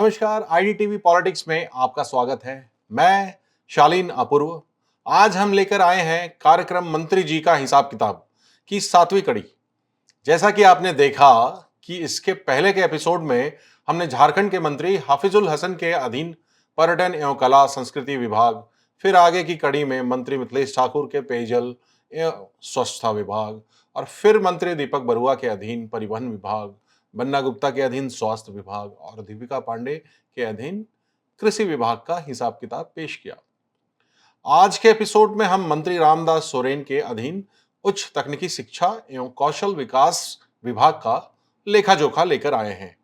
नमस्कार, आईडीटीवी पॉलिटिक्स में आपका स्वागत है। मैं शालीन अपूर्व। आज हम लेकर आए हैं कार्यक्रम मंत्री जी का हिसाब किताब की 7वीं कड़ी। जैसा कि आपने देखा कि इसके पहले के एपिसोड में हमने झारखंड के मंत्री हाफिजुल हसन के अधीन पर्यटन एवं कला संस्कृति विभाग, फिर आगे की कड़ी में मंत्री मिथिलेश ठाकुर के पेयजल एवं स्वच्छता विभाग, और फिर मंत्री दीपक बरुआ के अधीन परिवहन विभाग, बन्ना गुप्ता के अधीन स्वास्थ्य विभाग और दीपिका पांडे के अधीन कृषि विभाग का हिसाब किताब पेश किया। आज के एपिसोड में हम मंत्री रामदास सोरेन के अधीन उच्च तकनीकी शिक्षा एवं कौशल विकास विभाग का लेखा जोखा लेकर आए हैं।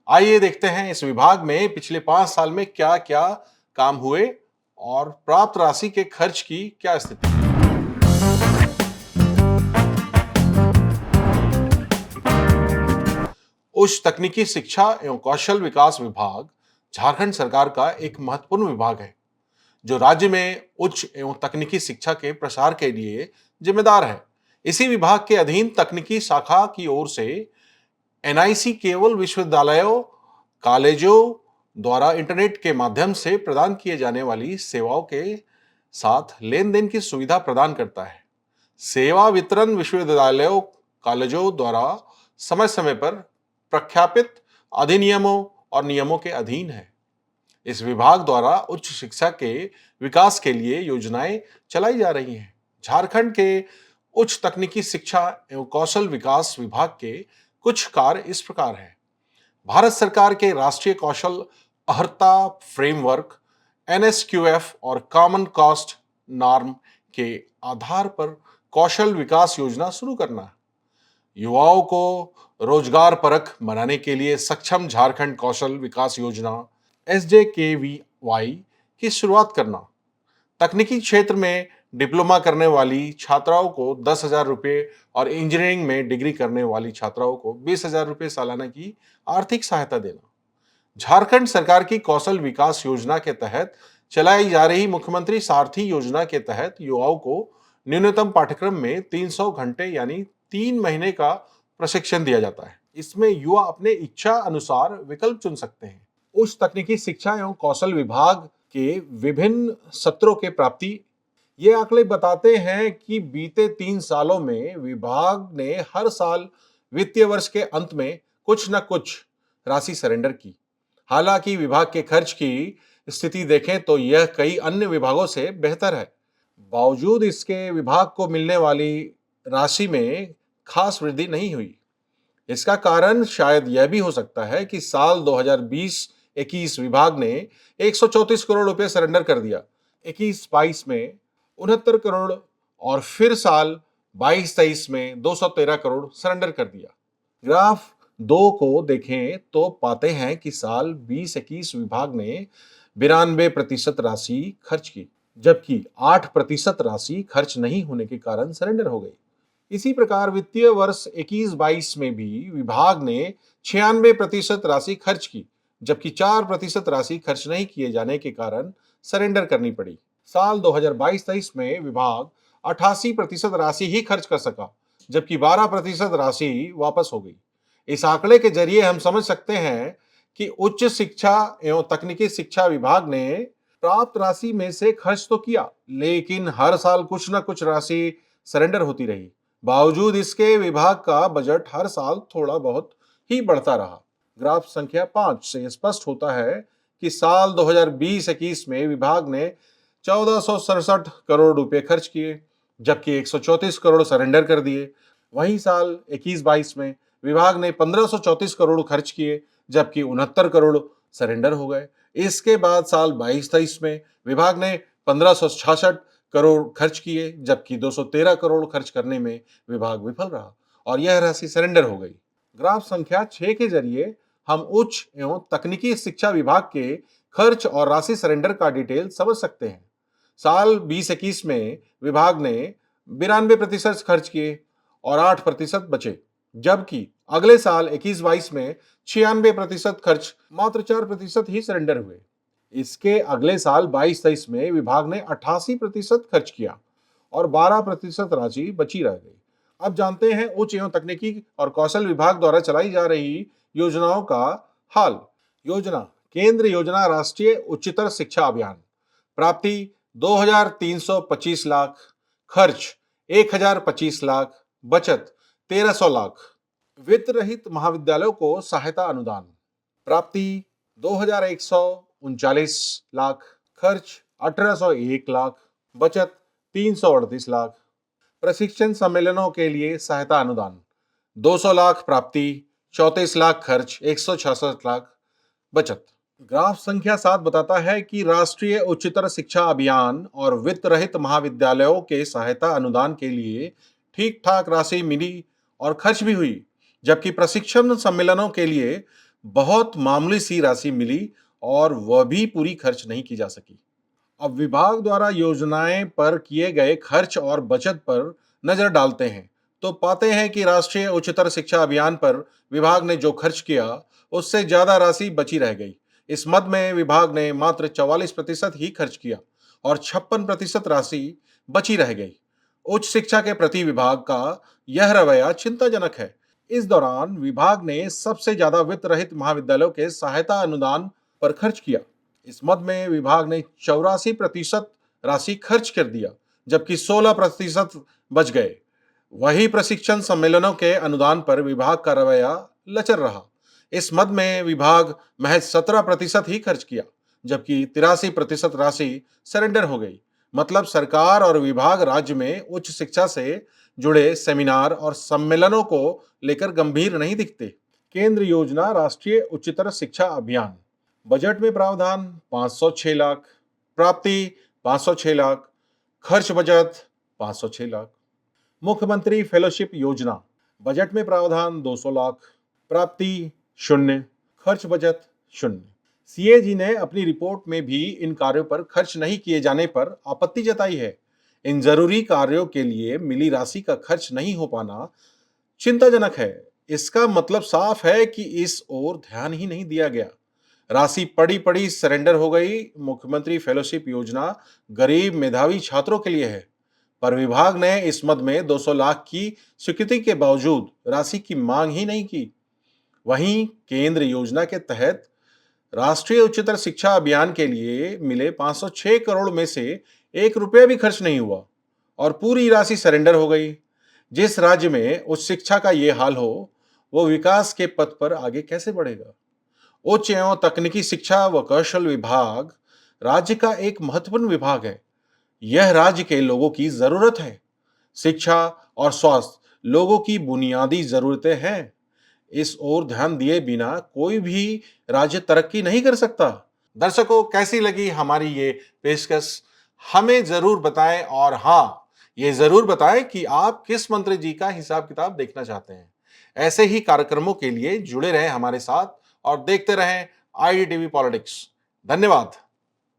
आइए देखते हैं इस विभाग में पिछले 5 साल में क्या क्या काम हुए और प्राप्त राशि के खर्च की क्या स्थिति है। उच्च तकनीकी शिक्षा एवं कौशल विकास विभाग झारखंड सरकार का एक महत्वपूर्ण विभाग है जो राज्य में उच्च एवं तकनीकी शिक्षा के प्रसार के लिए जिम्मेदार है। इसी विभाग के अधीन तकनीकी शाखा की ओर से एनआईसी केवल विश्वविद्यालयों, कॉलेजों द्वारा इंटरनेट के माध्यम से प्रदान किए जाने वाली सेवाओं के साथ लेन देन की सुविधा प्रदान करता है। सेवा वितरण विश्वविद्यालयों, कॉलेजों द्वारा समय समय पर प्रख्यापित अधिनियमों और नियमों के अधीन है। इस विभाग द्वारा उच्च शिक्षा के विकास के लिए योजनाएं चलाई जा रही हैं। झारखंड के उच्च तकनीकी शिक्षा एवं कौशल विकास विभाग के कुछ कार्य इस प्रकार हैं। भारत सरकार के राष्ट्रीय कौशल अर्हता फ्रेमवर्क एनएसक्यूएफ और कॉमन कॉस्ट नॉर्म के आधार पर कौशल विकास योजना शुरू करना, युवाओं को रोजगार परख बनाने के लिए सक्षम झारखंड कौशल विकास योजना SJKVY की शुरुआत करना, तकनीकी क्षेत्र में डिप्लोमा करने वाली छात्राओं को 10,000 रुपये और इंजीनियरिंग में डिग्री करने वाली छात्राओं को 20,000 रुपये सालाना की आर्थिक सहायता देना, झारखंड सरकार की कौशल विकास योजना के तहत चलाई जा रही मुख्यमंत्री सारथी योजना के तहत युवाओं को न्यूनतम पाठ्यक्रम में 300 घंटे यानी 3 महीने का प्रशिक्षण दिया जाता है। इसमें युवा अपने इच्छा अनुसार विकल्प चुन सकते हैं। उच्च तकनीकी शिक्षा एवं कौशल विभाग के विभिन्न सत्रों के प्राप्ति, ये आंकड़े बताते हैं कि बीते 3 सालों में विभाग ने हर साल वित्तीय वर्ष के अंत में कुछ न कुछ राशि सरेंडर की। हालांकि विभाग के खर्च की स्थिति देखें तो यह कई अन्य विभागों से बेहतर है। बावजूद इसके विभाग को मिलने वाली राशि में खास वृद्धि नहीं हुई। इसका कारण शायद यह भी हो सकता है कि साल 2020-21 विभाग ने 134 करोड़ रुपए सरेंडर कर दिया, 21-22 में 69 करोड़ और फिर साल 22-23 में 213 करोड़ सरेंडर कर दिया। ग्राफ 2 को देखें तो पाते हैं कि साल 20-21 विभाग ने 92% राशि खर्च की, जबकि 8% राशि खर्च नहीं होने के कारण सरेंडर हो गई। इसी प्रकार वित्तीय वर्ष 21-22 में भी विभाग ने 96% राशि खर्च की, जबकि 4% राशि खर्च नहीं किए जाने के कारण सरेंडर करनी पड़ी। साल 2022-23 में विभाग 88% राशि ही खर्च कर सका, जबकि 12% राशि वापस हो गई। इस आंकड़े के जरिए हम समझ सकते हैं कि उच्च शिक्षा एवं तकनीकी शिक्षा विभाग ने प्राप्त राशि में से खर्च तो किया, लेकिन हर साल कुछ न कुछ राशि सरेंडर होती रही। बावजूद इसके विभाग का बजट हर साल थोड़ा बहुत ही बढ़ता रहा। ग्राफ संख्या 5 से स्पष्ट होता है कि साल 2020-21 में विभाग ने 1467 करोड़ रुपए खर्च किए, जबकि 134 करोड़ सरेंडर कर दिए। वहीं साल 21-22 में विभाग ने 1534 करोड़ खर्च किए, जबकि 69 करोड़ सरेंडर हो गए। इसके बाद साल 22-23 में विभाग ने 1566 करोड़ खर्च किए, जबकि 213 करोड़ खर्च करने में विभाग विफल रहा और यह राशि सरेंडर हो गई। ग्राफ संख्या 6 के जरिए हम उच्च एवं तकनीकी शिक्षा विभाग के खर्च और राशि सरेंडर का डिटेल समझ सकते हैं। साल 20-21 में विभाग ने 92% खर्च किए और 8% बचे, जबकि अगले साल 21-22 में 96% खर्च, मात्र 4% ही सरेंडर हुए। इसके अगले साल 22-23 में विभाग ने 88% खर्च किया और 12% राशि बची रह गई। अब जानते हैं उच्च एवं तकनीकी और कौशल विभाग द्वारा चलाई जा रही योजनाओं का हाल। योजना केंद्र योजना राष्ट्रीय उच्चतर शिक्षा अभियान, प्राप्ति 2325 लाख, खर्च 1025 लाख, बचत 1300 लाख। वित्त रहित महाविद्यालयों को सहायता अनुदान, प्राप्ति 2139 लाख, खर्च 1801 लाख, बचत 338 लाख। प्रशिक्षण सम्मेलनों के लिए सहायता अनुदान 200 लाख, प्राप्ति 34 लाख, खर्च 166 लाख, बचत। ग्राफ संख्या 7 बताता है कि राष्ट्रीय उच्चतर शिक्षा अभियान और वित्त रहित महाविद्यालयों के सहायता अनुदान के लिए ठीक ठाक राशि मिली और खर्च भी हुई, जबकि प्रशिक्षण सम्मेलनों के लिए बहुत मामूली सी राशि मिली और वह भी पूरी खर्च नहीं की जा सकी। अब विभाग द्वारा योजनाएं पर किए गए खर्च और बचत पर नजर डालते हैं तो पाते हैं कि राष्ट्रीय उच्चतर शिक्षा अभियान पर विभाग ने जो खर्च किया उससे ज्यादा राशि बची रह गई। इस मद में विभाग ने मात्र 44% ही खर्च किया और 56% राशि बची रह गई। उच्च शिक्षा के प्रति विभाग का यह रवैया चिंताजनक है। इस दौरान विभाग ने सबसे ज्यादा वित्त रहित महाविद्यालयों के सहायता अनुदान पर खर्च किया। इस मद में विभाग ने 84% राशि खर्च कर दिया, जबकि 16% बच गए। वही प्रशिक्षण सम्मेलनों के अनुदान पर विभाग का रवैया लचर रहा। इस मद में विभाग महज 17% ही खर्च किया, जबकि 83% राशि सरेंडर हो गई। मतलब सरकार और विभाग राज्य में उच्च शिक्षा से जुड़े सेमिनार और सम्मेलनों को लेकर गंभीर नहीं दिखते। केंद्र योजना राष्ट्रीय उच्चतर शिक्षा अभियान, बजट में प्रावधान 506 लाख, प्राप्ति 506 लाख, खर्च बचत 506 लाख। मुख्यमंत्री फेलोशिप योजना, बजट में प्रावधान 200 लाख, प्राप्ति 0, खर्च बचत 0। सीएजी ने अपनी रिपोर्ट में भी इन कार्यों पर खर्च नहीं किए जाने पर आपत्ति जताई है। इन जरूरी कार्यों के लिए मिली राशि का खर्च नहीं हो पाना चिंताजनक है। इसका मतलब साफ है कि इस ओर ध्यान ही नहीं दिया गया। राशि पड़ी पड़ी सरेंडर हो गई। मुख्यमंत्री फेलोशिप योजना गरीब मेधावी छात्रों के लिए है, पर विभाग ने इस मद में 200 लाख की स्वीकृति के बावजूद राशि की मांग ही नहीं की। वहीं केंद्र योजना के तहत राष्ट्रीय उच्चतर शिक्षा अभियान के लिए मिले 506 करोड़ में से 1 रुपया भी खर्च नहीं हुआ और पूरी राशि सरेंडर हो गई। जिस राज्य में उच्च शिक्षा का ये हाल हो, वो विकास के पथ पर आगे कैसे बढ़ेगा? उच्च एवं तकनीकी शिक्षा व कौशल विभाग राज्य का एक महत्वपूर्ण विभाग है। यह राज्य के लोगों की जरूरत है। शिक्षा और स्वास्थ्य लोगों की बुनियादी जरूरतें हैं। इस ओर ध्यान दिए बिना कोई भी राज्य तरक्की नहीं कर सकता। दर्शकों, कैसी लगी हमारी ये पेशकश? हमें जरूर बताएं और हाँ, ये जरूर बताएं कि आप किस मंत्री जी का हिसाब किताब देखना चाहते हैं। ऐसे ही कार्यक्रमों के लिए जुड़े रहें हमारे साथ और देखते रहें आईडीटीवी पॉलिटिक्स। धन्यवाद।